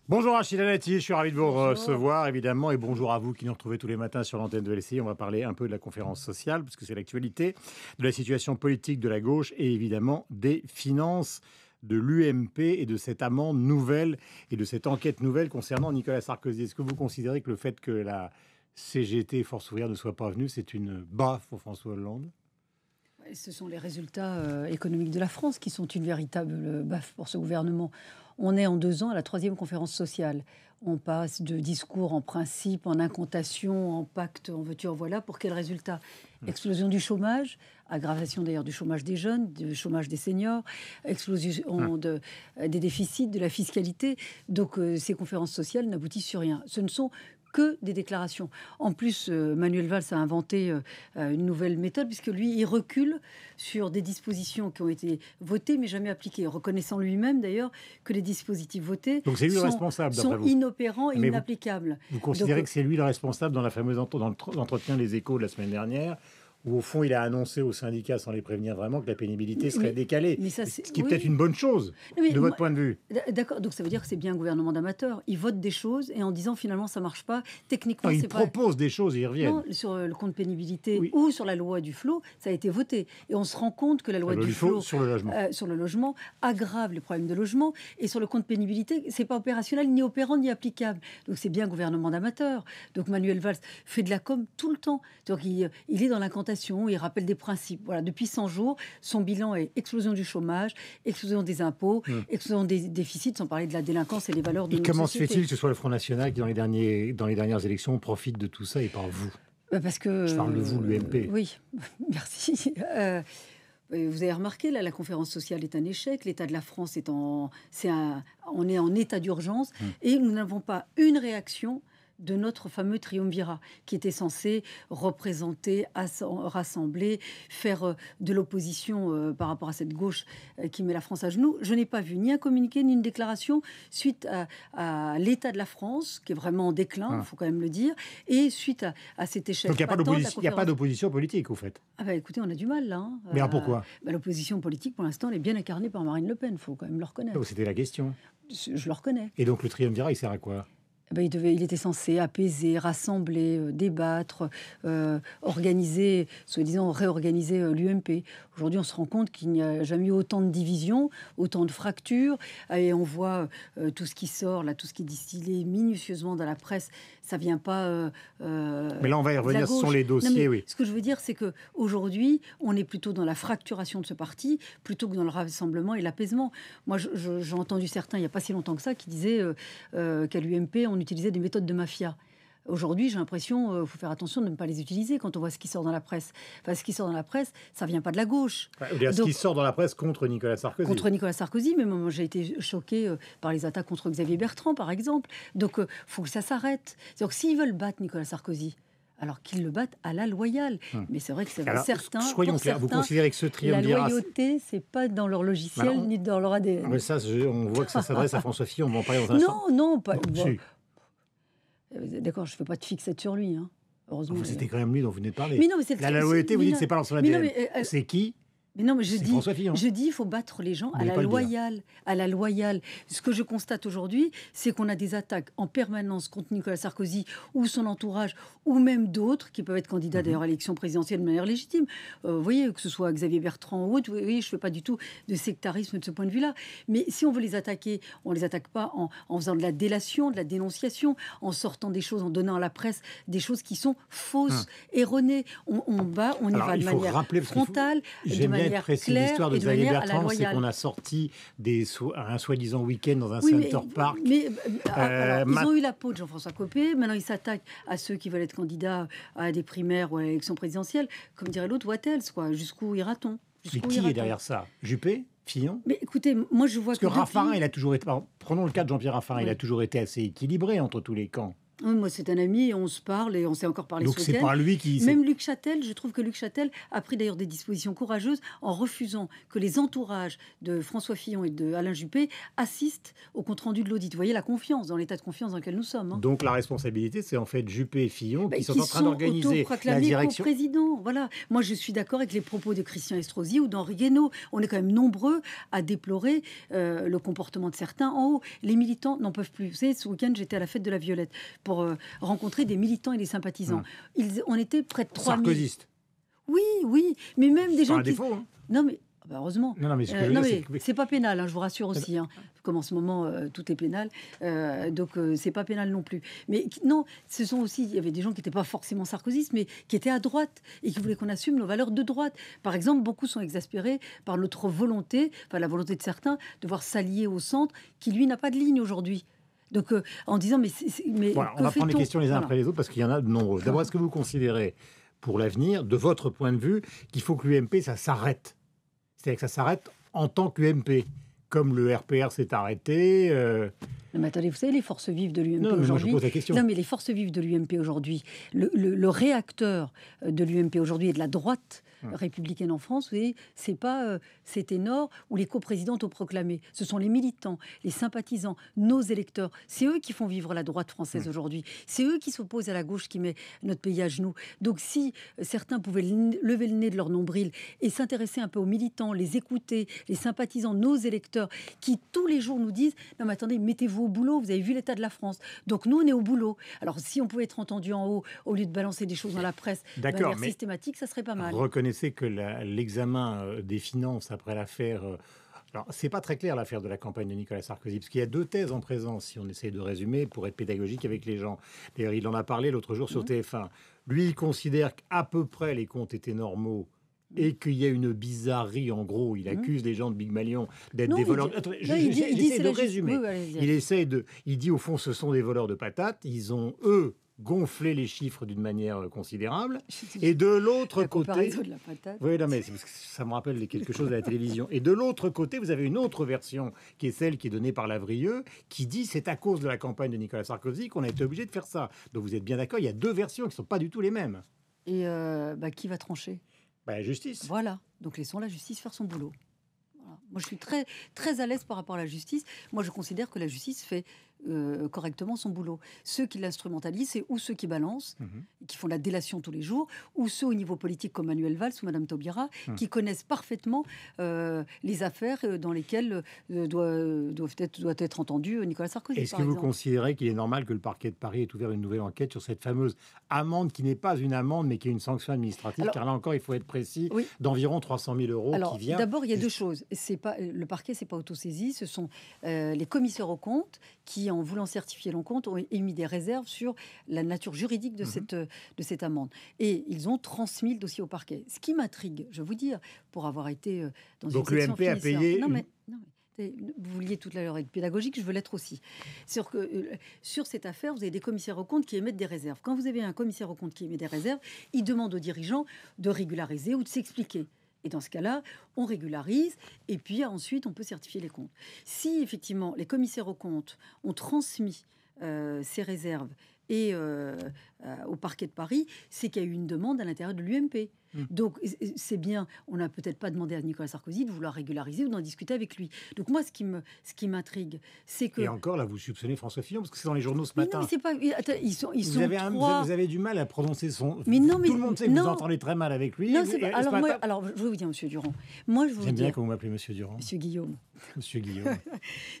Bonjour Achille Alati, je suis ravi de vous recevoir évidemment et bonjour à vous qui nous retrouvez tous les matins sur l'antenne de LCI. On va parler un peu de la conférence sociale parce que c'est l'actualité, de la situation politique de la gauche et évidemment des finances de l'UMP et de cette amende nouvelle et de cette enquête nouvelle concernant Nicolas Sarkozy. Est-ce que vous considérez que le fait que la CGT, Force ouvrière, ne soit pas venue, c'est une baffe pour François Hollande ? Ce sont les résultats économiques de la France qui sont une véritable baffe pour ce gouvernement. On est en 2 ans à la 3e conférence sociale. On passe de discours en principe, en incantation, en pacte, en veux-tu, en voilà. Pour quel résultat ? Explosion du chômage, aggravation d'ailleurs du chômage des jeunes, du chômage des seniors, explosion des déficits, de la fiscalité. Donc ces conférences sociales n'aboutissent sur rien. Ce ne sont que des déclarations. En plus, Manuel Valls a inventé une nouvelle méthode, puisque lui, il recule sur des dispositions qui ont été votées, mais jamais appliquées, reconnaissant lui-même d'ailleurs que les dispositifs votés Donc c'est lui le responsable, sont inopérants et inapplicables. Vous considérez que c'est lui le responsable dans l'entretien des Échos de la semaine dernière, où au fond il a annoncé aux syndicats, sans les prévenir vraiment, que la pénibilité serait décalée, ce qui est peut-être une bonne chose, de votre point de vue. D'accord, donc ça veut dire que c'est bien un gouvernement d'amateurs. Ils votent des choses et en disant finalement ça marche pas, techniquement non, ils proposent des choses et ils reviennent. Non, sur le compte pénibilité ou sur la loi du flot, ça a été voté. Et on se rend compte que la loi du flot sur le logement aggrave les problèmes de logement. Et sur le compte pénibilité, c'est pas opérationnel, ni opérant, ni applicable. Donc c'est bien un gouvernement d'amateurs. Donc Manuel Valls fait de la com tout le temps. Donc il est dans l'incantation. Il rappelle des principes. Voilà, depuis 100 jours, son bilan est explosion du chômage, explosion des impôts, explosion des déficits, sans parler de la délinquance et les valeurs de notre société. Comment se fait-il que ce soit le Front National qui, dans les dernières élections, profite de tout ça et pas vous ? Parce que... Je parle de vous, l'UMP. Oui, merci. Vous avez remarqué, là, la conférence sociale est un échec. L'état de la France on est en état d'urgence et nous n'avons pas une réaction de notre fameux triumvirat, qui était censé représenter, rassembler, faire de l'opposition par rapport à cette gauche qui met la France à genoux. Je n'ai pas vu ni un communiqué, ni une déclaration suite à l'état de la France, qui est vraiment en déclin, il faut quand même le dire, et suite à cet échec. Donc il n'y a pas d'opposition politique, au fait. Ah bah écoutez, on a du mal, là. Mais pourquoi ? L'opposition politique, pour l'instant, elle est bien incarnée par Marine Le Pen, il faut quand même le reconnaître. Donc c'était la question. Je le reconnais. Et donc le triumvirat, il sert à quoi ? Il était censé apaiser, rassembler, débattre, organiser, soi-disant réorganiser l'UMP. Aujourd'hui, on se rend compte qu'il n'y a jamais eu autant de divisions, autant de fractures. Et on voit tout ce qui sort, là, tout ce qui est distillé minutieusement dans la presse. Ça vient pas. Mais là, on va y revenir. Ce sont les dossiers, oui. Ce que je veux dire, c'est qu'aujourd'hui, on est plutôt dans la fracturation de ce parti, plutôt que dans le rassemblement et l'apaisement. Moi, j'ai entendu certains, il n'y a pas si longtemps que ça, qui disaient qu'à l'UMP, on utilisait des méthodes de mafia. Aujourd'hui, j'ai l'impression qu'il faut faire attention de ne pas les utiliser quand on voit ce qui sort dans la presse. Enfin, ce qui sort dans la presse, ça ne vient pas de la gauche. Ce qui sort dans la presse contre Nicolas Sarkozy. Contre Nicolas Sarkozy, mais moi, j'ai été choquée par les attaques contre Xavier Bertrand, par exemple. Donc, il faut que ça s'arrête. C'est-à-dire que s'ils veulent battre Nicolas Sarkozy, alors qu'ils le battent à la loyale. Mais c'est vrai que c'est certain. Soyons clairs, vous considérez que ce triumvirat... La loyauté, c'est pas dans leur logiciel ni dans leur ADN. Mais ça, on voit que ça s'adresse à François Fillon, on va en parler dans un instant. Non, pas... D'accord, je ne fais pas de fixette sur lui, hein. Heureusement. C'était quand même lui dont vous venez de parler. Mais non, mais la loyauté, vous dites, c'est pas dans son ADN. C'est qui ? Mais non, mais je dis, il faut battre les gens à la loyale. À la loyale. Ce que je constate aujourd'hui, c'est qu'on a des attaques en permanence contre Nicolas Sarkozy ou son entourage, ou même d'autres qui peuvent être candidats d'ailleurs à l'élection présidentielle de manière légitime. Vous voyez, que ce soit Xavier Bertrand ou autre, oui, je ne fais pas du tout de sectarisme de ce point de vue-là. Mais si on veut les attaquer, on ne les attaque pas en faisant de la délation, de la dénonciation, en sortant des choses, en donnant à la presse des choses qui sont fausses, erronées. On y va de manière frontale, de manière précise l'histoire de Xavier Bertrand, c'est qu'on a sorti un soi-disant week-end dans un Center Park. Ils ont eu la peau de Jean-François Copé, maintenant ils s'attaquent à ceux qui veulent être candidats à des primaires ou à l'élection présidentielle, comme dirait l'autre, what else, quoi. Jusqu'où ira-t-on ? Mais qui est derrière ça ? Juppé ? Fillon ? Mais écoutez, moi je vois Parce que Raffarin, il a toujours été... Prenons le cas de Jean-Pierre Raffarin, il a toujours été assez équilibré entre tous les camps. Oui, moi, c'est un ami, on se parle et on s'est encore parlé Donc ce c'est week-end. pas lui qui... Même Luc Châtel, je trouve que Luc Châtel a pris d'ailleurs des dispositions courageuses en refusant que les entourages de François Fillon et de Alain Juppé assistent au compte-rendu de l'audit. Vous voyez la confiance, dans l'état de confiance dans lequel nous sommes. Hein. Donc la responsabilité, c'est en fait Juppé et Fillon qui sont en train sont d'organiser la autoproclamés direction. co-présidents. Voilà. Moi, je suis d'accord avec les propos de Christian Estrosi ou d'Henri Guénaud. On est quand même nombreux à déplorer le comportement de certains en haut. Les militants n'en peuvent plus. Vous savez, ce week-end, j'étais à la fête de la Violette pour rencontrer des militants et des sympathisants. On était près de 3000. Sarkozyste. Oui, mais même des gens Pas un qui... défaut, hein. Non, mais heureusement. Non, mais ce que je veux dire, c'est que... c'est pas pénal, hein, je vous rassure aussi. Hein, comme en ce moment, tout est pénal. Donc, c'est pas pénal non plus. Mais non, ce sont aussi... Il y avait des gens qui n'étaient pas forcément sarkozystes, mais qui étaient à droite et qui voulaient qu'on assume nos valeurs de droite. Par exemple, beaucoup sont exaspérés par notre volonté, enfin la volonté de certains, de voir s'allier au centre, qui, lui, n'a pas de ligne aujourd'hui. Donc, en disant, mais voilà, on va prendre les questions les uns après les autres parce qu'il y en a de nombreuses. D'abord, est-ce que vous considérez, pour l'avenir, de votre point de vue, qu'il faut que l'UMP, ça s'arrête ? C'est-à-dire que ça s'arrête en tant qu'UMP, comme le RPR s'est arrêté. Non, mais attendez, vous savez, les forces vives de l'UMP aujourd'hui... aujourd'hui... je pose la question. Non, mais les forces vives de l'UMP aujourd'hui, le réacteur de l'UMP aujourd'hui et de la droite républicaine en France, vous voyez, c'est pas ces ténors ou les coprésidents autoproclamés. Ce sont les militants, les sympathisants, nos électeurs. C'est eux qui font vivre la droite française aujourd'hui. C'est eux qui s'opposent à la gauche qui met notre pays à genoux. Donc si certains pouvaient lever le nez de leur nombril et s'intéresser un peu aux militants, les écouter, les sympathisants, nos électeurs, qui tous les jours nous disent « Non mais attendez, mettez-vous au boulot, vous avez vu l'état de la France. » Donc nous, on est au boulot. Alors si on pouvait être entendu en haut, au lieu de balancer des choses dans la presse de manière systématique, ça serait pas mal. Reconnaissez que l'examen des finances après l'affaire... Alors, c'est pas très clair l'affaire de la campagne de Nicolas Sarkozy, parce qu'il y a deux thèses en présence, si on essaie de résumer, pour être pédagogique avec les gens. D'ailleurs, il en a parlé l'autre jour sur TF1. Lui, il considère qu'à peu près les comptes étaient normaux et qu'il y a une bizarrerie, en gros. Il accuse les gens de Big Malion d'être des voleurs... J'essaie de résumer. Il dit, au fond, ce sont des voleurs de patates. Ils ont, eux, gonfler les chiffres d'une manière considérable. Et de l'autre côté... De la patate. Oui, non, mais ça me rappelle quelque chose à la télévision. Et de l'autre côté, vous avez une autre version, qui est celle qui est donnée par Lavrieux, qui dit c'est à cause de la campagne de Nicolas Sarkozy qu'on a été obligé de faire ça. Donc vous êtes bien d'accord, il y a deux versions qui ne sont pas du tout les mêmes. Et qui va trancher ? La justice. Voilà. Donc laissons la justice faire son boulot. Voilà. Moi, je suis très, très à l'aise par rapport à la justice. Moi, je considère que la justice fait correctement son boulot. Ceux qui l'instrumentalisent, c'est ou ceux qui balancent, qui font la délation tous les jours, ou ceux au niveau politique comme Manuel Valls ou Madame Taubira, qui connaissent parfaitement les affaires dans lesquelles doit être entendu Nicolas Sarkozy. Est-ce que vous considérez qu'il est normal que le parquet de Paris ait ouvert une nouvelle enquête sur cette fameuse amende qui n'est pas une amende, mais qui est une sanction administrative, car là encore, il faut être précis, d'environ 300 000 euros qui vient... D'abord, il y a deux choses. Le parquet, c'est pas autosaisi, ce sont les commissaires aux comptes qui, en voulant certifier l'encontre, ont émis des réserves sur la nature juridique de cette amende. Et ils ont transmis le dossier au parquet. Ce qui m'intrigue, je vais vous dire, pour avoir été dans Donc une section l'UMP a payé... Non, mais vous vouliez tout à l'heure être pédagogique, je veux l'être aussi. Sur cette affaire, vous avez des commissaires aux comptes qui émettent des réserves. Quand vous avez un commissaire aux comptes qui émet des réserves, il demande aux dirigeants de régulariser ou de s'expliquer. Et dans ce cas-là, on régularise et puis ensuite, on peut certifier les comptes. Si effectivement, les commissaires aux comptes ont transmis ces réserves et au parquet de Paris, c'est qu'il y a eu une demande à l'intérieur de l'UMP. Donc, c'est bien, on n'a peut-être pas demandé à Nicolas Sarkozy de vouloir régulariser ou d'en discuter avec lui. Donc, moi, ce qui m'intrigue, c'est que... Et encore, là, vous soupçonnez François Fillon, parce que c'est dans les journaux ce matin. Non, mais c'est pas... Attends, vous avez du mal à prononcer son... Mais non, mais... Tout le monde sait que vous entendez très mal avec lui. Non, alors, je vais vous dire, Monsieur Durand. J'aime bien quand vous m'appelez Monsieur Durand. Monsieur Guillaume. Monsieur Guillaume.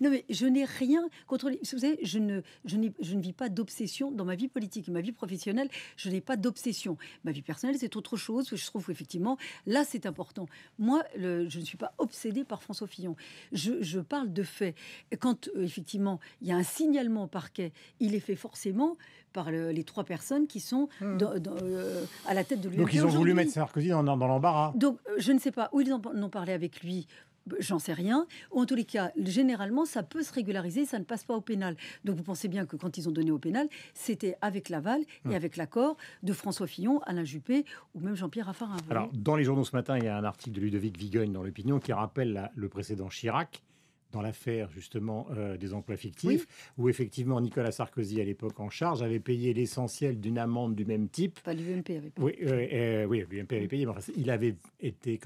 Non, mais je n'ai rien contre... Vous savez, je ne vis pas d'obsession dans ma vie politique. Ma vie professionnelle, je n'ai pas d'obsession. Ma vie personnelle, c'est autre chose. Je trouve qu'effectivement, là, c'est important. Moi, je ne suis pas obsédée par François Fillon. Je parle de faits. Quand, effectivement, il y a un signalement au parquet, il est fait forcément par les trois personnes qui sont à la tête de l'UMP. Donc, ils ont voulu mettre Sarkozy dans l'embarras. Donc, je ne sais pas où ils en ont parlé avec lui. J'en sais rien. En tous les cas, généralement, ça peut se régulariser, ça ne passe pas au pénal. Donc vous pensez bien que quand ils ont donné au pénal, c'était avec l'aval et avec l'accord de François Fillon, Alain Juppé ou même Jean-Pierre Raffarin. Alors, dans les journaux ce matin, il y a un article de Ludovic Vigogne dans l'Opinion qui rappelle le précédent Chirac dans l'affaire justement des emplois fictifs, où effectivement Nicolas Sarkozy, à l'époque en charge, avait payé l'essentiel d'une amende du même type. Pas l'UMP avait payé. Oui, l'UMP avait payé, mais enfin, il avait été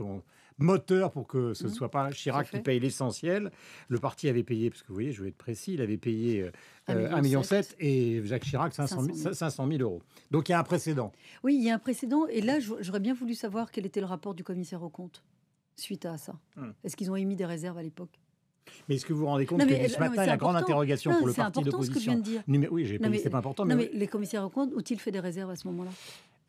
moteur pour que ce ne soit pas Chirac qui paye l'essentiel. Le parti avait payé, parce que vous voyez, je vais être précis, il avait payé 1,7 million et Jacques Chirac 500 000 euros. Donc il y a un précédent. Oui, il y a un précédent. Et là, j'aurais bien voulu savoir quel était le rapport du commissaire aux comptes suite à ça. Est-ce qu'ils ont émis des réserves à l'époque? Mais est-ce que vous vous rendez compte que ce matin, la grande interrogation pour le parti d'opposition... C'est important ce que je viens de dire. Oui, j'ai pas dit que c'est pas important. Mais les commissaires aux comptes ont-ils fait des réserves à ce moment-là?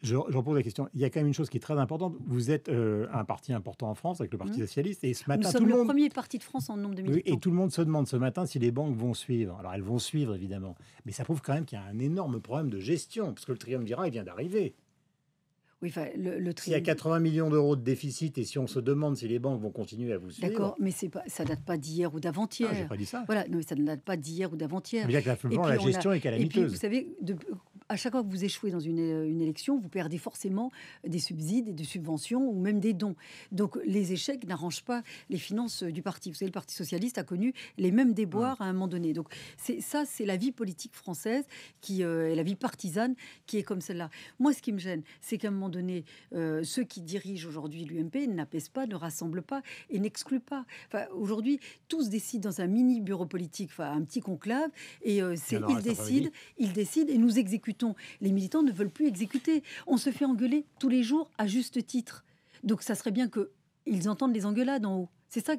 Je repose la question. Il y a quand même une chose qui est très importante. Vous êtes un parti important en France avec le Parti socialiste. Et ce matin, nous sommes le premier parti de France en nombre de militants. Et tout le monde se demande ce matin si les banques vont suivre. Alors elles vont suivre, évidemment. Mais ça prouve quand même qu'il y a un énorme problème de gestion. Parce que le triumvirat, il vient d'arriver. Oui, enfin, S'il y a 80 millions d'euros de déficit et si on se demande si les banques vont continuer à vous suivre... D'accord, mais ça date pas d'hier ou d'avant-hier. Ah, j'ai pas dit ça. Voilà, non, ça ne date pas d'hier ou d'avant-hier. Ça veut dire que la gestion est calamiteuse. Et puis, vous savez, à chaque fois que vous échouez dans une élection, vous perdez forcément des subsides et des subventions ou même des dons. Donc, les échecs n'arrangent pas les finances du parti. Vous savez, le Parti socialiste a connu les mêmes déboires à un moment donné. Donc, c'est la vie politique française et la vie partisane qui est comme celle-là. Moi, ce qui me gêne, c'est qu'à un moment donné, ceux qui dirigent aujourd'hui l'UMP n'apaisent pas, ne rassemblent pas et n'excluent pas. Enfin, aujourd'hui, tous décident dans un mini bureau politique, enfin un petit conclave, et ils décident et nous exécutons. Les militants ne veulent plus exécuter. On se fait engueuler tous les jours à juste titre. Donc ça serait bien qu'ils entendent les engueulades en haut. C'est ça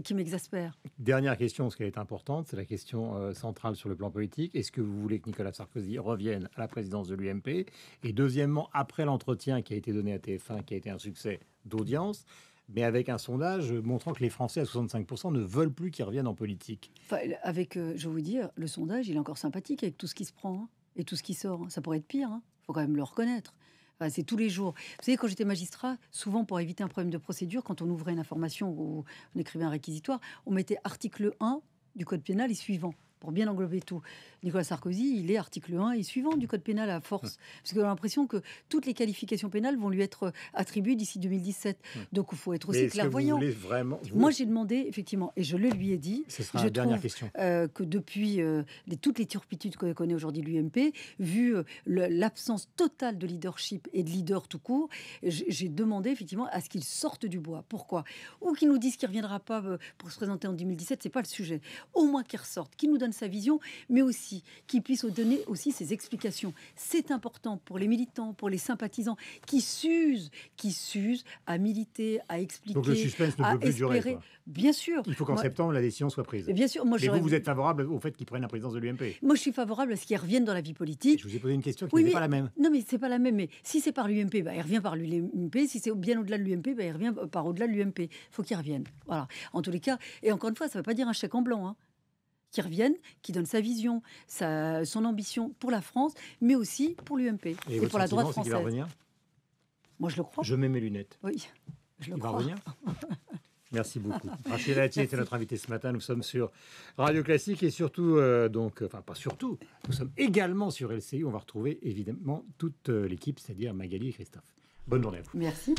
qui m'exaspère. Dernière question, parce qu'elle est importante, c'est la question centrale sur le plan politique. Est-ce que vous voulez que Nicolas Sarkozy revienne à la présidence de l'UMP? Et deuxièmement, après l'entretien qui a été donné à TF1, qui a été un succès d'audience, mais avec un sondage montrant que les Français à 65% ne veulent plus qu'il revienne en politique. Enfin, je vais vous dire, le sondage, il est encore sympathique avec tout ce qui se prend et tout ce qui sort. Ça pourrait être pire, faut quand même le reconnaître. Enfin, c'est tous les jours. Vous savez, quand j'étais magistrat, souvent pour éviter un problème de procédure, quand on ouvrait une information ou on écrivait un réquisitoire, on mettait article 1 du code pénal et suivant, pour bien englober tout. Nicolas Sarkozy, il est article 1 et suivant du code pénal à force. Parce qu'on a l'impression que toutes les qualifications pénales vont lui être attribuées d'ici 2017. Donc il faut être aussi clairvoyant. Moi, j'ai demandé, effectivement, et je le lui ai dit, ce sera la dernière question. Que depuis toutes les turpitudes que connaît aujourd'hui l'UMP, vu l'absence totale de leadership et de leader tout court, j'ai demandé effectivement à ce qu'il sorte du bois. Pourquoi? Ou qu'il nous dise qu'il ne reviendra pas pour se présenter en 2017, c'est pas le sujet. Au moins qu'il ressorte, qu'il nous donne sa vision, mais aussi qu'il puisse donner aussi ses explications. C'est important pour les militants, pour les sympathisants qui s'usent à militer, à expliquer. Donc le suspense ne peut plus durer, quoi. Bien sûr. Il faut qu'en septembre, la décision soit prise. Bien sûr. Mais vous êtes favorable au fait qu'il prenne la présidence de l'UMP? Moi, je suis favorable à ce qu'il revienne dans la vie politique. Je vous ai posé une question qui n'est pas la même. Non, mais c'est pas la même. Mais si c'est par l'UMP, il revient par l'UMP. Si c'est bien au-delà de l'UMP, il revient par au-delà de l'UMP. Il faut qu'il revienne. Voilà. En tous les cas, et encore une fois, ça ne veut pas dire un chèque en blanc, qui revienne, qui donne sa vision, son ambition pour la France, mais aussi pour l'UMP et pour la droite française. Il va revenir? Moi, je le crois. Je mets mes lunettes. Oui, je le crois. Il va revenir? Merci beaucoup. Rachida Dati était notre invitée ce matin. Nous sommes sur Radio Classique et surtout, pas surtout, nous sommes également sur LCI. On va retrouver évidemment toute l'équipe, c'est-à-dire Magali et Christophe. Bonne journée à vous. Merci.